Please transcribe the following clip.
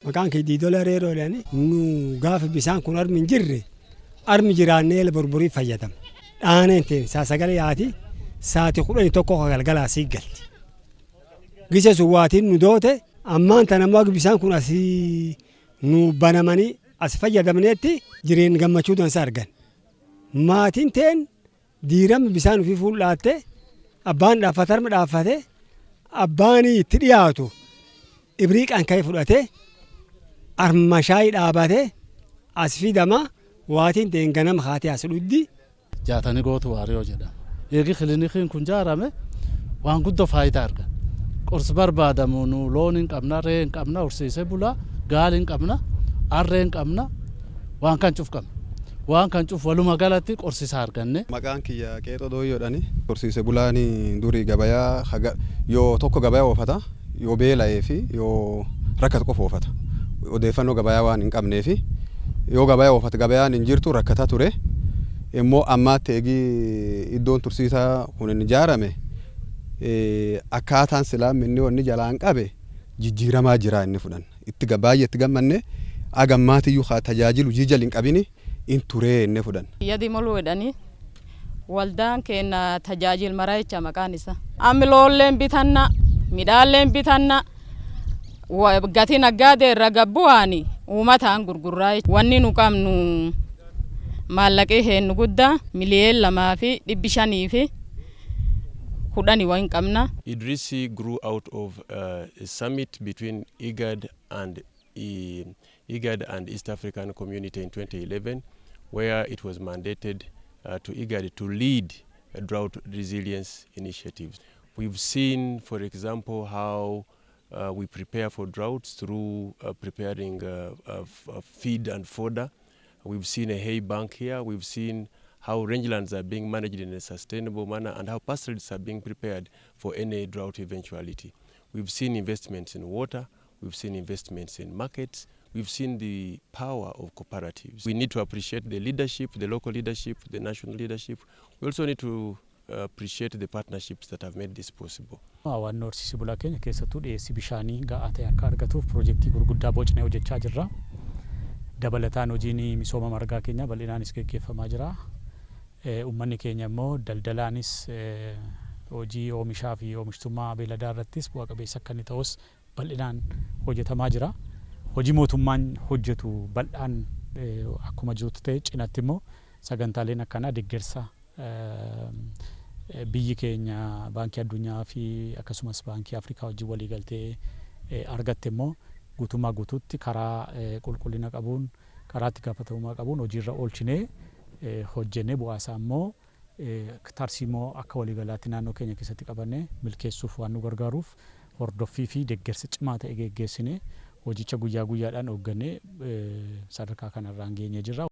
maqaan kee $10 jedhani nu gaafa bisaan kun armi hin jirre armi jiraannee burburii fayyadam dhaaneen teen saasagalee yaati saati 11 galgalaa sii galti gise suwaatiin nu doote ammaan tan ammoo bisaan kun asii nu banamanii as fayyadamneetti jireen gammachuu dansa argan maatiin teen diiram bisaan fi fuullaatte abbaan dhaaffatarma dhaaffate abbaanii itti dhiyaatu ibriiqan ka'ee fudhate armashaayii dhaabate as fidama waatiin teen ganama haati as dhuddi jaatanii gootu waariyoo jedhama. Eegi kiliinikiin kun jaarame waan guddoo faayidaa argan. Qorsi barbaadamu nu loon hin qabna, ree hin qabna, horsiisee bulaa, gaal hin qabna, arree hin qabna, waan kan cuf qabna. Waan kan cuf waluma galatti qorsiisa arganne. Maqaan kiyya Qeexoo Dooyyoodhani. Horsiisee bulaan durii gabayaa yoo tokko gabayaa oofata, yoo beela'ee fi yoo rakkata qofa oofata. Odeeffannoo gabayaa waan hin qabnee fi yoo gabayaa oofata gabayaan hin jirtu rakkataa ture. Immoo ammaatti eegii iddoon tursiisaa kun hin ijaarame akkaataan silaam inni wanni jalaan qabe jijjiiramaa jira inni fudhan itti baay'ee itti gammanne agammaatiyyuu haa tajaajilu jijal hin qabini in turee inni fudhan. Yadi maluu jedhanii waldaan keenya tajaajil maraa jecha maqaan isa. Ammiloolleen bitanna midhaalleen bitanna gatiin aggaadee irra gabbu'aani uummataan gurgurraa wanni nu qabnu. Maallaqee heennu guddaa miliyoona 2.5 fi kudhanii waan qabna. Idrisi grew out of a summit between IGAD and East African Community in 2011, where it was mandated to IGAD to lead drought resilience initiatives. We've seen, for example, how we prepare for droughts through preparing feed and fodder. We've seen a hay bank here. We've seen how rangelands are being managed in a sustainable manner and how pastoralists are being prepared for any drought eventuality. We've seen investments in water. We've seen investments in markets. We've seen the power of cooperatives. We need to appreciate the leadership, the local leadership, the national leadership. We also need to appreciate the partnerships that have made this possible. Waan horsiisee bulaa keenya keessattuu dhiyeessii bishaanii ga'aa ta'e akka argatuuf piroojeektii gurguddaa bocnee hojjechaa jirra. Dabalataan hojiin misooma margaa keenya bal'inaanis gaggeeffamaa jira. Uummanni keenya immoo daldalaanis hojii oomishaa fi oomishtummaa beeladaa irrattis bu'a qabeessa akka inni ta'us bal'inaan hojjetamaa jira. Hojii mootummaan hojjetu bal'aan akkuma jirutti ta'e cinatti immoo sagantaaleen akkanaa deeggarsa biyyi keenya baankii addunyaa fi akkasumas baankii Afrikaa wajjin walii galtee argatte immoo guutummaa guutuutti karaa qulqullina qabuun karaa itti gaafatamummaa qabuun hojiirra oolchinee hojjennee bu'aasaa immoo tarsiimoo akka waliigalaatti naannoo keenya keessatti qabannee milkeessuuf waan nu gargaaruuf hordoffii fi deeggarsa cimaa ta'e geggeessinee hojicha guyyaa guyyaadhaan hooggannee sadarkaa kanarraan geenyee jirra.